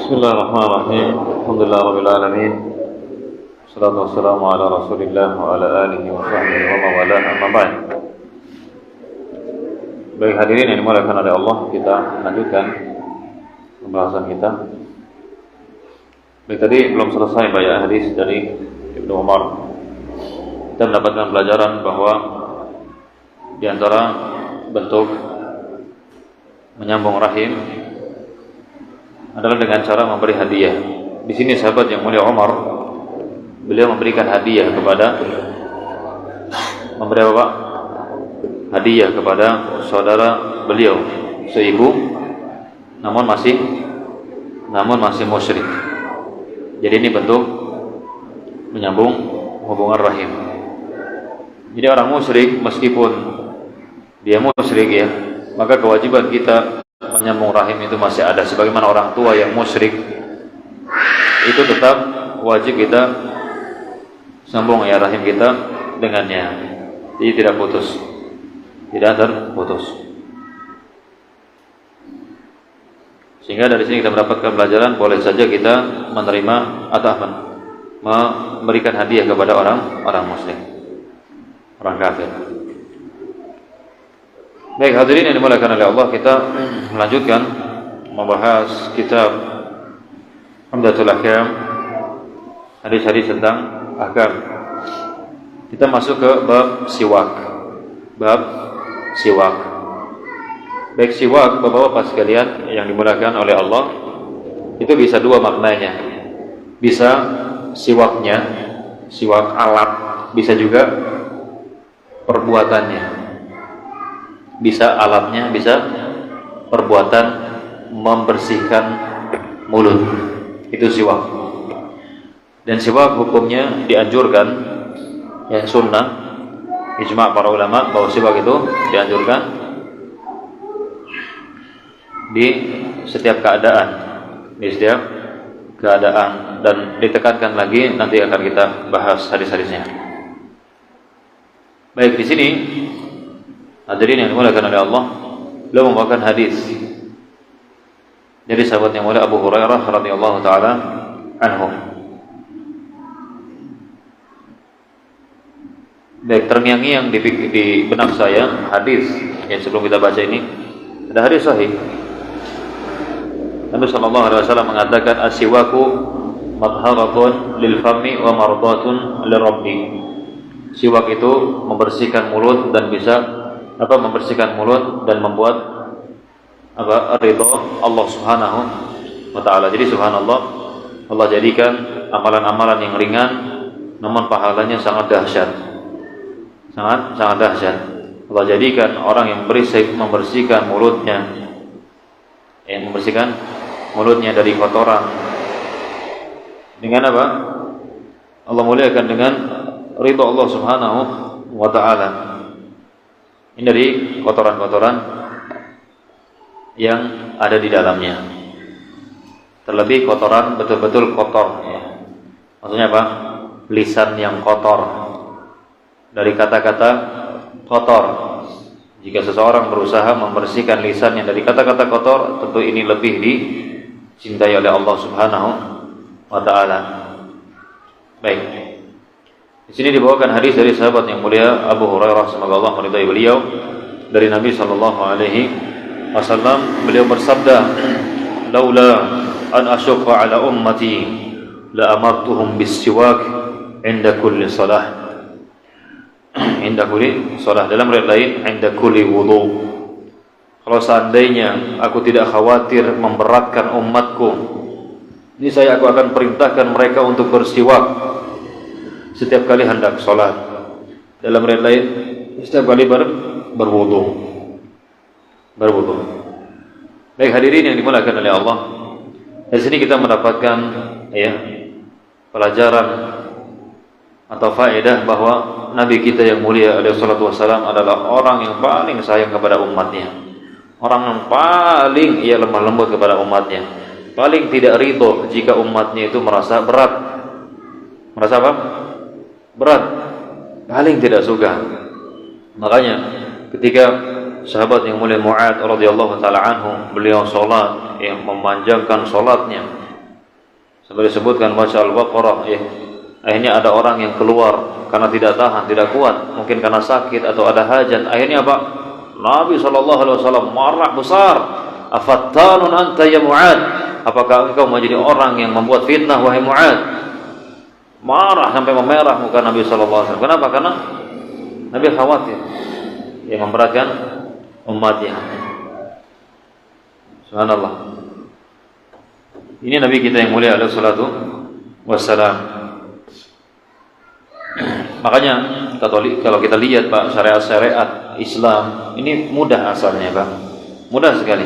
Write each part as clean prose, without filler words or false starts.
Bismillahirrahmanirrahim. Alhamdulillahirabbil alamin. Wassalatu wassalamu ala Rasulillah wa ala alihi wa sahbihi wa mawalah, amma ba'd. Baik hadirin yang dimuliakan oleh Allah, kita lanjutkan pembahasan kita. Baik, tadi belum selesai banyak hadis dari Ibnu Umar. Kita mendapatkan pelajaran bahwa di antara bentuk menyambung rahim adalah dengan cara memberi hadiah. Di sini sahabat yang mulia Umar, beliau memberikan hadiah kepada memberi apa? Hadiah kepada saudara beliau seibu, namun masih musyrik. Jadi ini bentuk menyambung hubungan rahim. Jadi orang musyrik meskipun dia musyrik ya, maka kewajiban kita menyambung rahim itu masih ada. Sebagaimana orang tua yang musyrik itu tetap wajib kita sambung ya rahim kita dengannya. Jadi tidak terputus. Sehingga dari sini kita mendapatkan pelajaran, boleh saja kita menerima atau memberikan hadiah kepada orang muslim, orang kafir. Baik hadirin yang dimuliakan oleh Allah, kita melanjutkan membahas kitab Umdatul Ahkam, hadis-hadis tentang ahkam. Kita masuk ke bab siwak. Baik, siwak Bapak-bapak sekalian yang dimuliakan oleh Allah, itu bisa dua maknanya. Bisa siwaknya, siwak alat, bisa juga perbuatannya. Bisa alatnya, bisa perbuatan membersihkan mulut. Itu siwak. Dan siwak hukumnya dianjurkan, ya sunnah, ijma' para ulama bahwa siwak itu dianjurkan di setiap keadaan, dan ditekankan lagi, nanti akan kita bahas hadis-hadisnya. Baik, di sini hadirin yang dimuliakan oleh Allah, beliau membawakan hadis dari sahabat yang mulia Abu Hurairah radhiyallahu taala anhu. Baik, terngiang-ngiang di benak saya hadis yang sebelum kita baca ini, ada hadis sahih. Nabi sallallahu alaihi wasallam mengatakan, as-siwaku madharatun lil fami wa mardatun lirabbi. Siwak itu membersihkan mulut dan membersihkan mulut dan membuat ridha Allah Subhanahu wa taala. Jadi subhanallah, Allah jadikan amalan-amalan yang ringan namun pahalanya sangat dahsyat. Sangat dahsyat. Allah jadikan orang yang membersihkan mulutnya dari kotoran. Dengan apa? Allah muliakan dengan ridha Allah Subhanahu wa taala. Ini dari kotoran-kotoran yang ada di dalamnya. Terlebih kotoran betul-betul kotor ya. Maksudnya apa? Lisan yang kotor. Dari kata-kata kotor. Jika seseorang berusaha membersihkan lisannya dari kata-kata kotor, tentu ini lebih dicintai oleh Allah Subhanahu wa taala. Baik. Di sini dibawakan hadis dari sahabat yang mulia Abu Hurairah, semoga Allah meridai beliau, dari Nabi sallallahu alaihi wasallam. Beliau bersabda, "Laula an asyqa ala ummati la amartuhum bis-siwak 'inda kulli salah." 'Inda kulli salah, dalam riwayat lain 'inda kulli wudu. Kalau seandainya aku tidak khawatir memberatkan umatku, niscaya aku akan perintahkan mereka untuk bersiwak setiap kali hendak sholat. Dalam riwayat lain, setiap kali berwudu. Baik hadirin yang dimuliakan oleh Allah, di sini kita mendapatkan ya pelajaran atau faedah bahwa Nabi kita yang mulia alaihi salatu wassalam adalah orang yang paling sayang kepada umatnya. Orang yang paling lemah lembut kepada umatnya. Paling tidak ridho jika umatnya itu merasa berat. Merasa apa? Berat, paling tidak suka. Makanya ketika sahabat yang mulia Mu'ad radhiyallahu taala anhu, beliau salat yang memanjangkan salatnya Sampai disebutkan baca Al-Baqarah ya. Akhirnya ada orang yang keluar karena tidak tahan, tidak kuat, mungkin karena sakit atau ada hajat. Akhirnya apa? Nabi SAW marah besar. Afattanun anta ya Mu'ad? Apakah engkau menjadi orang yang membuat fitnah wahai Mu'ad? Marah sampai memerah muka Nabi SAW. Kenapa? Karena Nabi khawatir yang memberatkan umatnya. Subhanallah. Ini Nabi kita yang mulia alaihi salatu wassalam. Makanya kalau kita lihat Pak, syariat-syariat Islam ini mudah asalnya Pak. Mudah sekali.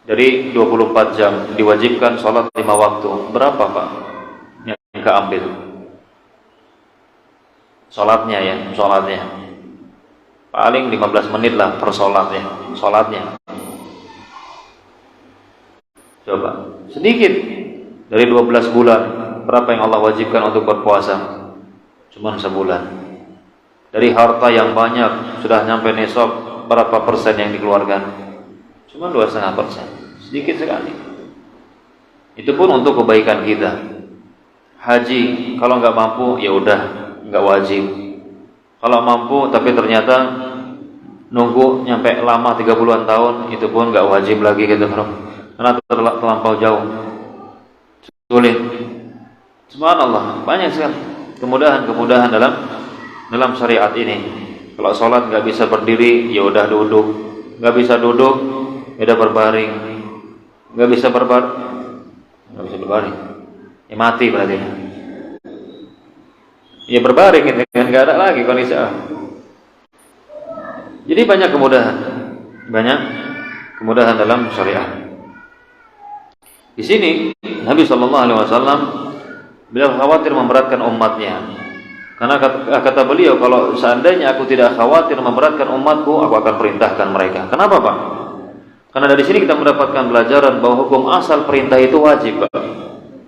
Dari 24 jam diwajibkan sholat 5 waktu. Berapa Pak yang keambil? Sholatnya ya, sholatnya. Paling 15 menit lah per sholatnya. Coba, sedikit. Dari 12 bulan, berapa yang Allah wajibkan untuk berpuasa? Cuma sebulan. Dari harta yang banyak, sudah nyampe nisab, berapa persen yang dikeluarkan? Cuma 2,5%. Sedikit sekali. Itu pun untuk kebaikan kita. Haji, kalau nggak mampu, ya udah, nggak wajib. Kalau mampu, tapi ternyata nunggu nyampe lama 30-an tahun, itu pun nggak wajib lagi gitu, karena terlampau jauh, sulit. Subhanallah, banyak sekali kemudahan dalam syariat ini. Kalau sholat nggak bisa berdiri, ya udah duduk. Nggak bisa duduk, ya udah berbaring. Nggak bisa berbaring, ya mati berarti. Ya berbaring gitu kan, nggak ada lagi kondisi. Jadi banyak kemudahan dalam syariat. Di sini Nabi Shallallahu Alaihi Wasallam beliau khawatir memberatkan umatnya, karena kata beliau, kalau seandainya aku tidak khawatir memberatkan umatku, aku akan perintahkan mereka. Kenapa Pak? Karena dari sini kita mendapatkan pelajaran bahwa hukum asal perintah itu wajib Pak.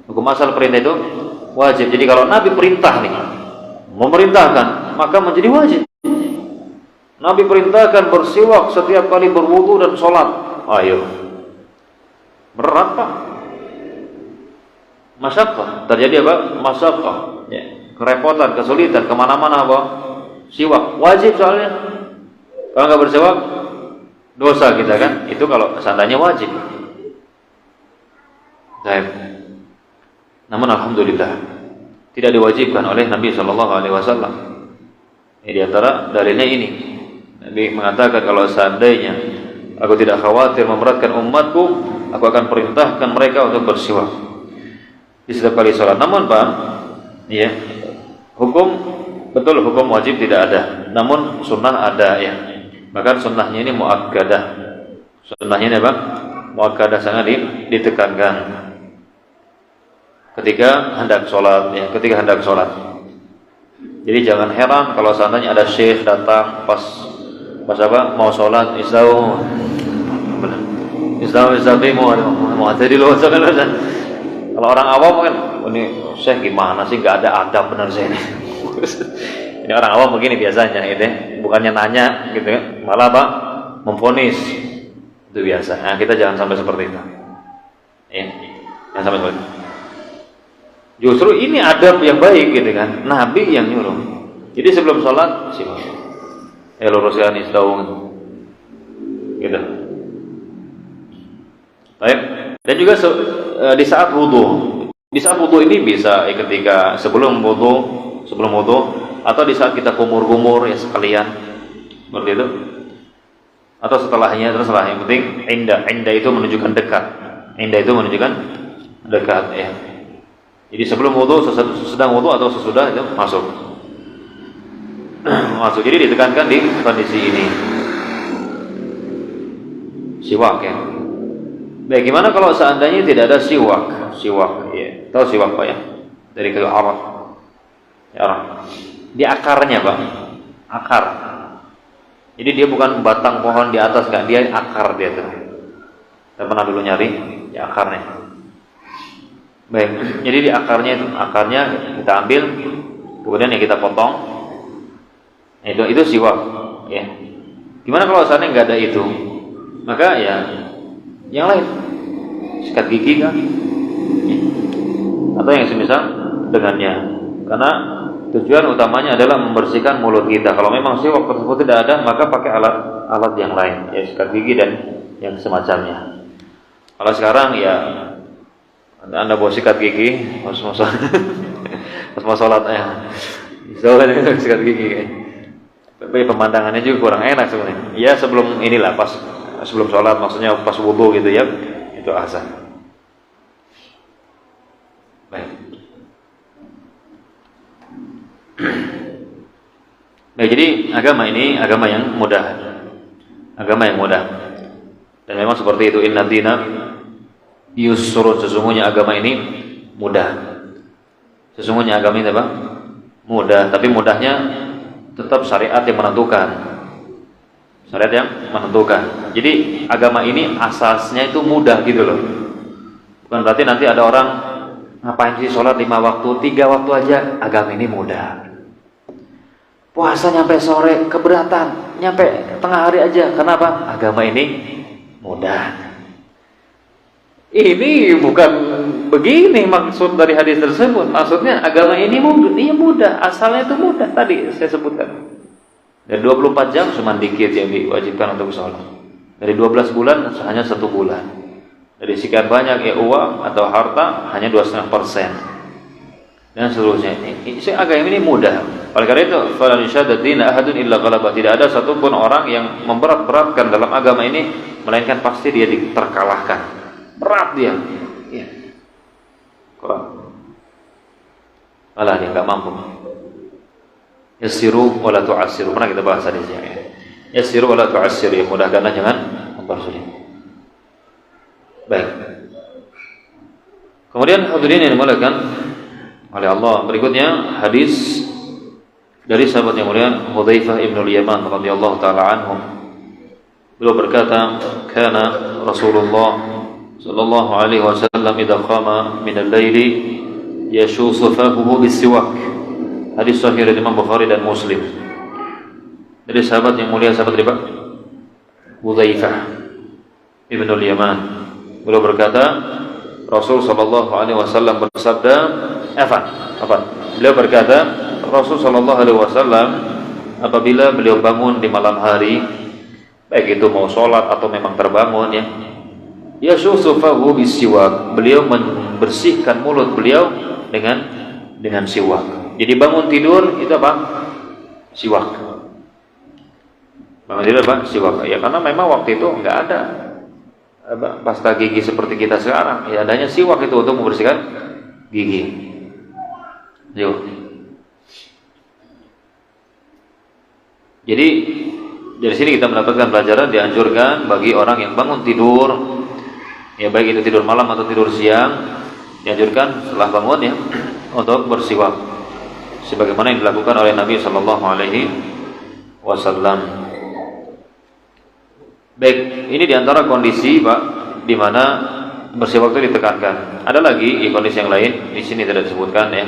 Hukum asal perintah itu wajib. Jadi kalau Nabi perintah nih, memerintahkan, maka menjadi wajib. Nabi perintahkan bersiwak setiap kali berwudu dan sholat. Ayo, berat Pak. Masyaqqah, terjadi apa? Masyaqqah, ya. Kerepotan, kesulitan, kemana-mana apa? Siwak, wajib soalnya. Kalau nggak bersiwak, dosa kita kan? Itu kalau seandainya wajib. Baik. Namun alhamdulillah tidak diwajibkan oleh Nabi Shallallahu Alaihi Wasallam. Di antara dalilnya ini, Nabi mengatakan kalau seandainya aku tidak khawatir memberatkan umatku, aku akan perintahkan mereka untuk bersiwak di setiap kali sholat. Namun Pak, ya, hukum wajib tidak ada, namun sunnah ada ya. Bahkan sunnahnya ini muakkadah. Sunnahnya ini apa? Muakkadah, sangat ditekankan ketika hendak sholat ya, Jadi jangan heran kalau seandainya ada syekh datang pas apa? Mau sholat, kalau orang awam kan, ini syekh gimana sih, nggak ada adab benar sih ini. Ini orang awam begini biasanya, gitu ya. Bukannya nanya, gitu ya, malah Pak memvonis, itu biasa. Nah, kita jangan sampai seperti itu. Ya, jangan sampai seperti itu. Justru ini adab yang baik, gitu kan. Nabi yang nyuruh. Jadi sebelum sholat, luruskan isdaung, gitu. Baik. Dan juga di saat wudu ini bisa ketika sebelum wudu atau di saat kita kumur-kumur ya sekalian seperti itu, atau setelahnya, terserah. Yang penting indah itu menunjukkan dekat ya. Jadi sebelum wudu, sedang wudu atau sesudah itu masuk. Jadi ditekankan di kondisi ini. Siwak ya. Baik, gimana kalau seandainya tidak ada siwak ya. Tahu siwak Pak ya? Dari kayu arah. Ya, di akarnya Pak. Akar. Jadi dia bukan batang pohon di atas, enggak, dia akar dia tuh. Kita pernah dulu nyari di akarnya. Baik, jadi di akarnya kita ambil, kemudian yang kita potong. Itu siwak ya. Gimana kalau seandainya enggak ada itu? Maka ya yang lain, sikat gigi kan, atau yang semisal dengannya. Karena tujuan utamanya adalah membersihkan mulut kita. Kalau memang siwak tersebut tidak ada, maka pakai alat yang lain, ya sikat gigi dan yang semacamnya. Kalau sekarang ya Anda bawa sikat gigi, pas mau sholat ya, soalnya sikat gigi. Tapi pemandangannya juga kurang enak sebenarnya. Ya sebelum inilah, pas sebelum sholat, maksudnya pas wudu gitu ya, itu azan. Baik. Baik, jadi agama ini agama yang mudah. Agama yang mudah. Dan memang seperti itu, inna dina yusrun, sesungguhnya agama ini mudah. Sesungguhnya agama ini apa? Mudah, tapi mudahnya tetap syariat yang menentukan. Syariat yang menentukan. Jadi agama ini asasnya itu mudah gitu loh. Bukan berarti nanti ada orang ngapain sih sholat 5 waktu, 3 waktu aja, agama ini mudah. Puasa nyampe sore keberatan, nyampe tengah hari aja. Kenapa? Agama ini mudah. Ini bukan begini maksud dari hadis tersebut. Maksudnya agama ini mudah, asalnya itu mudah. Tadi saya sebutkan. Dari 24 jam cuma dikit yang diwajibkan untuk sholat. Dari 12 bulan hanya 1 bulan. Dari sekian banyak ya uang atau harta hanya 2,5%. Dan seterusnya. Agama ini mudah. Oleh karena itu, fala yushaddatina ahadun illa ghalabah. Tidak ada satupun orang yang memberat-beratkan dalam agama ini, melainkan pasti dia terkalahkan. Berat dia. Ya. Alah, dia enggak mampu. Yassiru wa la tu'assiru. Pernah kita bahas hadisnya ya. Yassiru wa la tu'assiru. Ya, mudahkanlah, jangan mempersulit. Baik. Kemudian hadirin yang dimuliakan oleh Allah, berikutnya hadis dari sahabat yang mulia Hudzaifah bin Yaman radhiyallahu taala anhu. Beliau berkata, "Kana Rasulullah sallallahu alaihi wasallam idza qama min al-laili yashusu fahu bis-siwak." Hadis sahih dari Imam Bukhari dan Muslim. Dari sahabat yang mulia, sahabat riba Hudzaifah bin Yaman. Beliau berkata, Rasul sallallahu alaihi wasallam bersabda, apa? Beliau berkata, Rasul sallallahu alaihi wasallam apabila beliau bangun di malam hari, baik itu mau sholat atau memang terbangun ya, yashusufahu bisiwak, beliau membersihkan mulut beliau dengan siwak. Jadi bangun tidur itu apa? Siwak. Bangun tidur apa? Siwak. Ya karena memang waktu itu enggak ada pasta gigi seperti kita sekarang. Ya adanya siwak itu untuk membersihkan gigi. Yuk. Jadi dari sini kita mendapatkan pelajaran, dianjurkan bagi orang yang bangun tidur, ya baik itu tidur malam atau tidur siang, dianjurkan setelah bangun ya untuk bersiwak, sebagaimana yang dilakukan oleh Nabi Shallallahu Alaihi Wasallam. Baik, ini diantara kondisi Pak, di mana bersiwak itu ditekankan. Ada lagi kondisi yang lain, di sini tidak disebutkan ya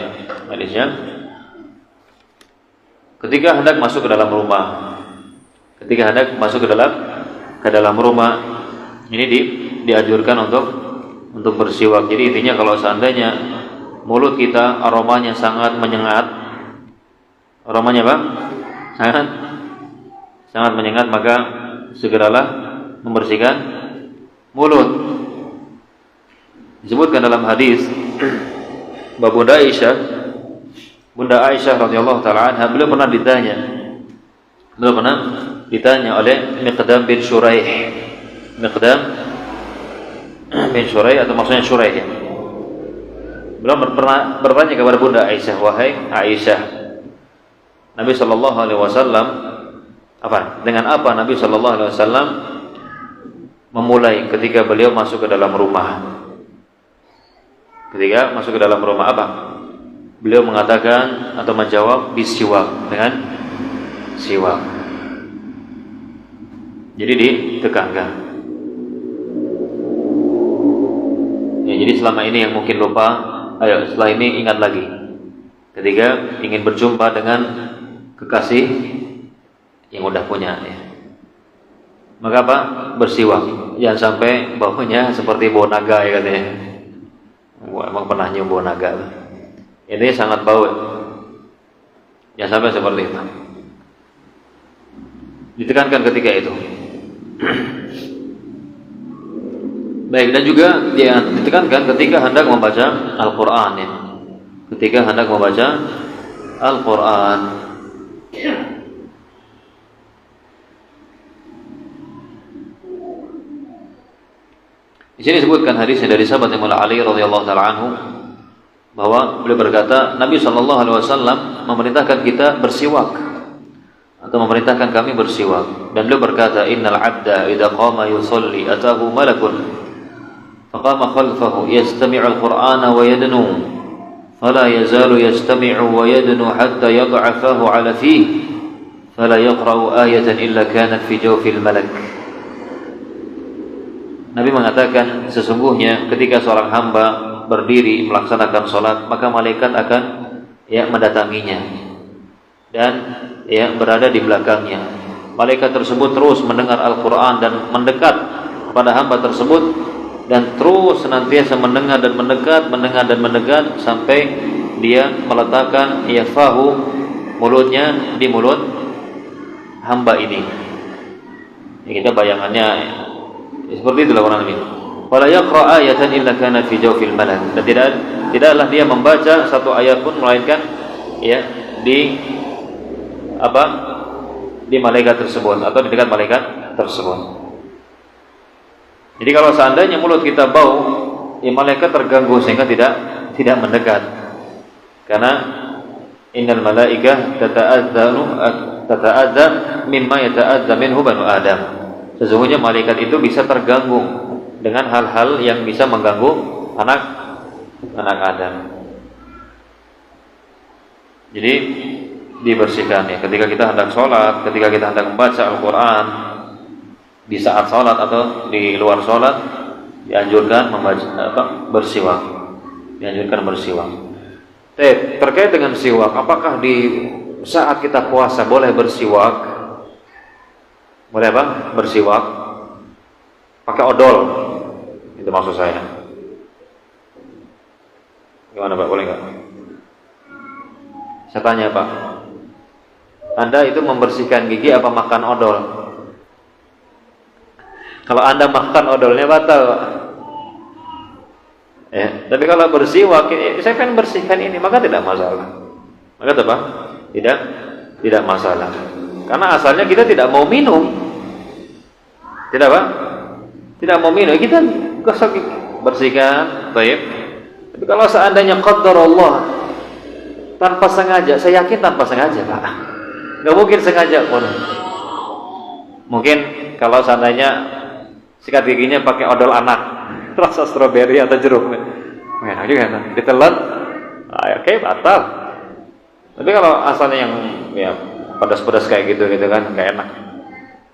hadisnya. Ketika hendak masuk ke dalam rumah, ke dalam rumah, ini dianjurkan untuk bersiwak. Jadi intinya kalau seandainya mulut kita aromanya sangat menyengat, aromanya apa? Sangat menyengat, maka segeralah membersihkan mulut. Disebutkan dalam hadis Bunda Aisyah radhiyallahu taala anha, beliau pernah ditanya oleh Miqdam bin Shuraih. Miqdam bin Shuraih atau maksudnya Shuraih ya. Beliau pernah bertanya kepada Bunda Aisyah, "Wahai Aisyah, Nabi sallallahu alaihi wasallam dengan apa Nabi sallallahu alaihi wasallam memulai ketika beliau masuk ke dalam rumah?" Ketika masuk ke dalam rumah apa? Beliau mengatakan atau menjawab bisiwak, dengan siwak. Jadi ditekankan. Ya, jadi selama ini yang mungkin lupa, ayo setelah ini ingat lagi. Ketika ingin berjumpa dengan kekasih yang udah punya ya. Maka apa? Bersiwak. Jangan sampai baunya seperti bau naga ya katanya. Wah, emang Memang pernah nyium bau naga. Ini sangat bau. Ya sampai seperti itu. Ditekankan ketika itu. Baik, dan juga dia ditekankan ketika hendak membaca Al-Quran ya. Ketika hendak membaca Al-Quran. Di sini disebutkan hadisnya dari sahabat Imam Ali radhiyallahu taala anhu bahwa beliau berkata, Nabi SAW memerintahkan kita bersiwak atau memerintahkan kami bersiwak, dan beliau berkata, innal 'abda idza qama yusalli atahu malakun faqama khalfahu yastami'u al-Qur'ana wa yadnu fala yazalu yastami'u wa yadnu hatta yad'a fahu 'ala fihi fala yaqra'u ayatan illa kanat fi jawfil malak. Nabi mengatakan, sesungguhnya ketika seorang hamba berdiri melaksanakan sholat, maka malaikat akan mendatanginya dan berada di belakangnya. Malaikat tersebut terus mendengar Al-Quran dan mendekat kepada hamba tersebut, dan terus senantiasa mendengar dan mendekat sampai dia meletakkan fahu, mulutnya di mulut hamba ini. Kita bayangannya seperti itulah orang ini. Wala yaqra ayatan illa kana fi jawfil malak. Dan tidaklah dia membaca satu ayat pun melainkan di malaikat tersebut atau di dekat malaikat tersebut. Jadi kalau seandainya mulut kita bau, malaikat terganggu sehingga tidak mendekat. Karena innal malaikah tata'adza mimma yata'adza minhu banu Adam. Sesungguhnya malaikat itu bisa terganggu dengan hal-hal yang bisa mengganggu anak Adam. Jadi dibersihkan ya ketika kita hendak sholat, ketika kita hendak membaca Al-Quran, di saat sholat atau di luar sholat, dianjurkan bersiwak. Dianjurkan bersiwak. Terkait dengan siwak, apakah di saat kita puasa boleh bersiwak? Boleh apa? Bersiwak pakai odol, itu maksud saya. Gimana Pak, boleh nggak? Saya tanya Pak, Anda itu membersihkan gigi apa makan odol? Kalau Anda makan odolnya batal Pak. Tapi kalau bersiwak, saya pengen bersihkan ini, maka tidak masalah. Maka apa? Tidak masalah. Karena asalnya kita tidak mau minum. Tidak apa? Tidak mau minum, kita gosok bersihkan, baik. Tapi kalau seandainya qadar Allah tanpa sengaja, saya yakin tanpa sengaja, Pak. Enggak mungkin sengaja pun. Mungkin kalau seandainya sikat giginya pakai odol anak, rasa stroberi atau jeruk. Enak juga, ditelan. Oke, batal. Tapi kalau asalnya yang pedas-pedas kayak gitu kan, enggak enak.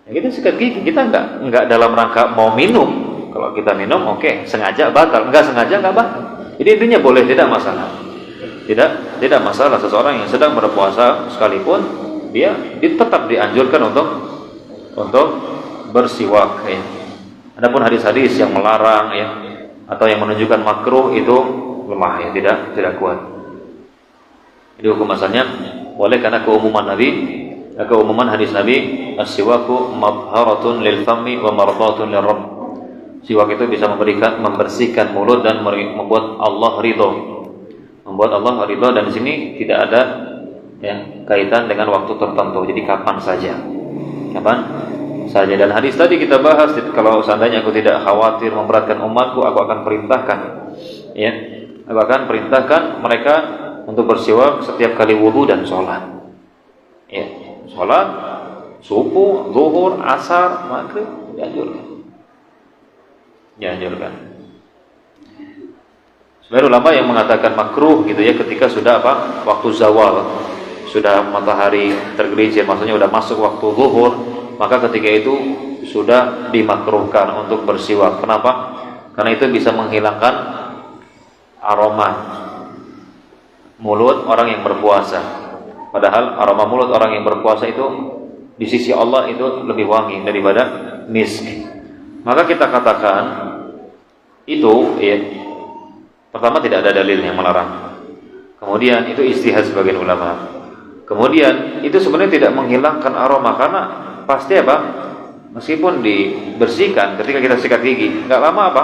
Kita sikat gigi, kita enggak dalam rangka mau minum. Kalau kita minum, oke, sengaja batal, enggak sengaja enggak batal. Jadi intinya boleh, tidak masalah. Tidak masalah seseorang yang sedang berpuasa sekalipun dia tetap dianjurkan untuk bersiwak ya. Adapun hadis-hadis yang melarang atau yang menunjukkan makruh itu lemah ya, tidak kuat. Jadi hukum asalnya boleh karena keumuman hadis Nabi, as-siwaku mabharatun lil fami wa mardatun lir rabb. Siwak itu bisa membersihkan mulut dan membuat Allah ridho. Membuat Allah ridho, dan di sini tidak ada kaitan dengan waktu tertentu. Jadi kapan saja. Dan hadis tadi kita bahas, kalau seandainya aku tidak khawatir memberatkan umatku, aku akan perintahkan aku akan perintahkan mereka untuk bersiwak setiap kali wudu dan sholat. Sholat subuh, zuhur, asar, maghrib dianjurkan. Sebenarnya ulama yang mengatakan makruh gitu ya ketika sudah waktu zawal, sudah matahari tergelincir, maksudnya sudah masuk waktu zuhur, maka ketika itu sudah dimakruhkan untuk bersiwak. Kenapa? Karena itu bisa menghilangkan aroma mulut orang yang berpuasa. Padahal aroma mulut orang yang berpuasa itu di sisi Allah itu lebih wangi daripada misk. Maka kita katakan itu Pertama, tidak ada dalil yang melarang. Kemudian itu ijtihad sebagian ulama. Kemudian itu sebenarnya tidak menghilangkan aroma, karena pasti apa? Meskipun dibersihkan ketika kita sikat gigi, nggak lama apa?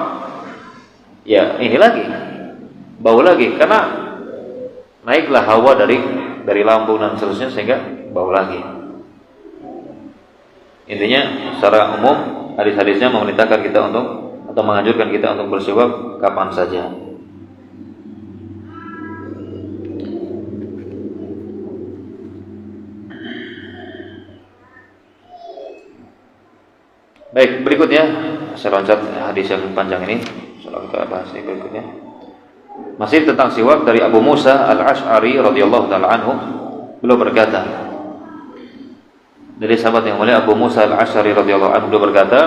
Ya ini lagi, bau lagi, karena naiklah hawa dari lambung dan seterusnya sehingga bau lagi. Intinya secara umum hadis-hadisnya memerintahkan kita untuk atau menganjurkan kita untuk bersiwak kapan saja. Baik, berikutnya saya loncat hadis yang panjang ini. Insyaallah kita bahas yang berikutnya. Masih tentang siwak dari Abu Musa Al-Asy'ari radhiyallahu taala anhu. Beliau berkata, dari sahabat yang mulia Abu Musa Al-Asy'ari radhiyallahu anhu, beliau berkata,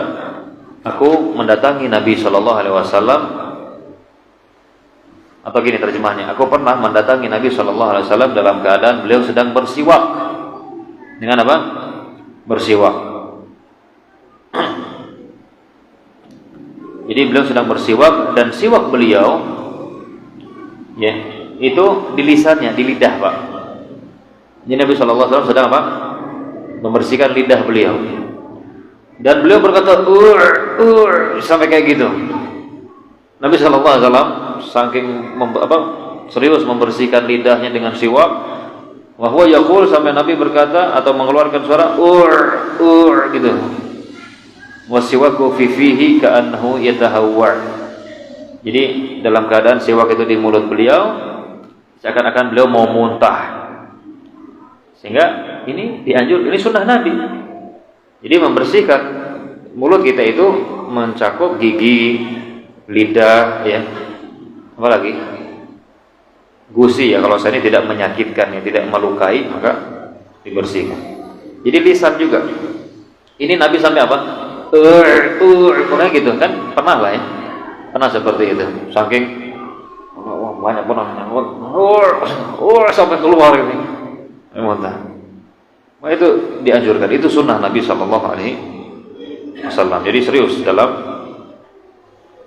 aku mendatangi Nabi sallallahu alaihi wasallam, atau gini terjemahnya, aku pernah mendatangi Nabi sallallahu alaihi wasallam dalam keadaan beliau sedang bersiwak. Dengan apa? Bersiwak. Jadi beliau sedang bersiwak, dan siwak beliau ya, itu di lisannya, di lidah, Pak. Jadi Nabi SAW sedang apa? Membersihkan lidah beliau. Dan beliau berkata, sampai kayak gitu. Nabi SAW saking serius membersihkan lidahnya dengan siwak, wa huwa yaqul, sampai Nabi berkata atau mengeluarkan suara gitu. Wasiwaku fi fihi ka'annahu yatahawwar. Jadi dalam keadaan siwak itu di mulut beliau, seakan-akan beliau mau muntah. Sehingga ini dianjurkan, ini sunnah Nabi. Jadi membersihkan mulut kita itu mencakup gigi, lidah, ya, apa lagi? Gusi, ya, kalau saya ini tidak menyakitkan, ya, tidak melukai, maka dibersihkan. Jadi lisan juga. Ini Nabi sampai apa? Pernah gitu kan? Pernah lah ya. Pernah seperti itu. Saking banyak pernah sampai keluar ini. Muntah. Nah, itu dianjurkan. Itu sunnah Nabi sallallahu alaihi wasallam. Jadi serius dalam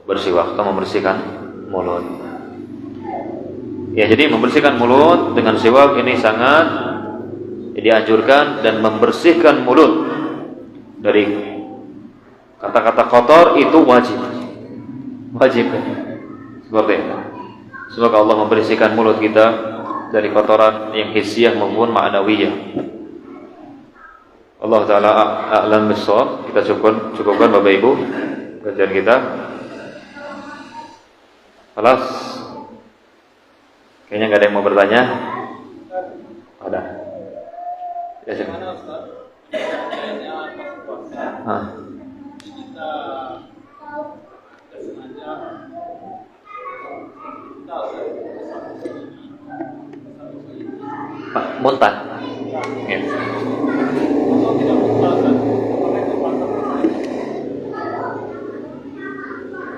bersiwak atau membersihkan mulut. Ya, jadi membersihkan mulut dengan siwak ini sangat dianjurkan, dan membersihkan mulut dari kata-kata kotor itu wajib seperti itu. Semoga Allah membersihkan mulut kita dari kotoran yang hissiyah maupun ma'nawiyah. Allah Ta'ala a'lam bis-shawab. Kita cukupkan Bapak Ibu kajian kita. Kelas kayaknya nggak ada yang mau bertanya. Ada ya, sih. Muntah. Ya.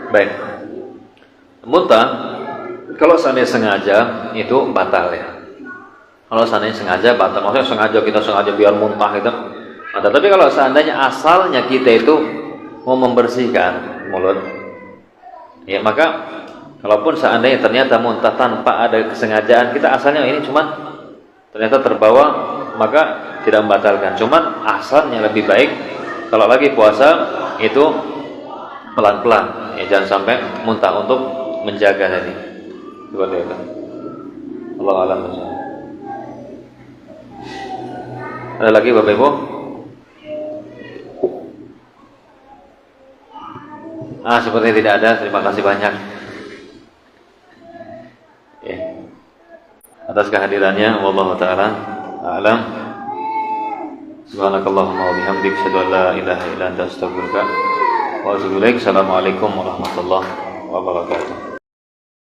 Baik. Muntah, kalau seandainya sengaja itu batal ya. Kalau seandainya sengaja batal, maksudnya kita sengaja biar muntah itu. Nah, tapi kalau seandainya asalnya kita itu mau membersihkan mulut, ya, maka kalaupun seandainya ternyata muntah tanpa ada kesengajaan, kita asalnya ini cuma ternyata terbawa, maka tidak membatalkan. Cuman asalnya lebih baik kalau lagi puasa itu pelan-pelan, ya, jangan sampai muntah untuk menjaga tadi. Seperti itu. Allah a'lam bishawab. Ada lagi Bapak Ibu? Sepertinya tidak ada. Terima kasih banyak. Ya. Atas kehadirannya, wallahu taala a'lam. Subhanakallahumma wa bihamdika asyhadu an la ilaha illa anta astaghfiruka wa atubu ilaik. Assalamualaikum warahmatullahi wabarakatuh.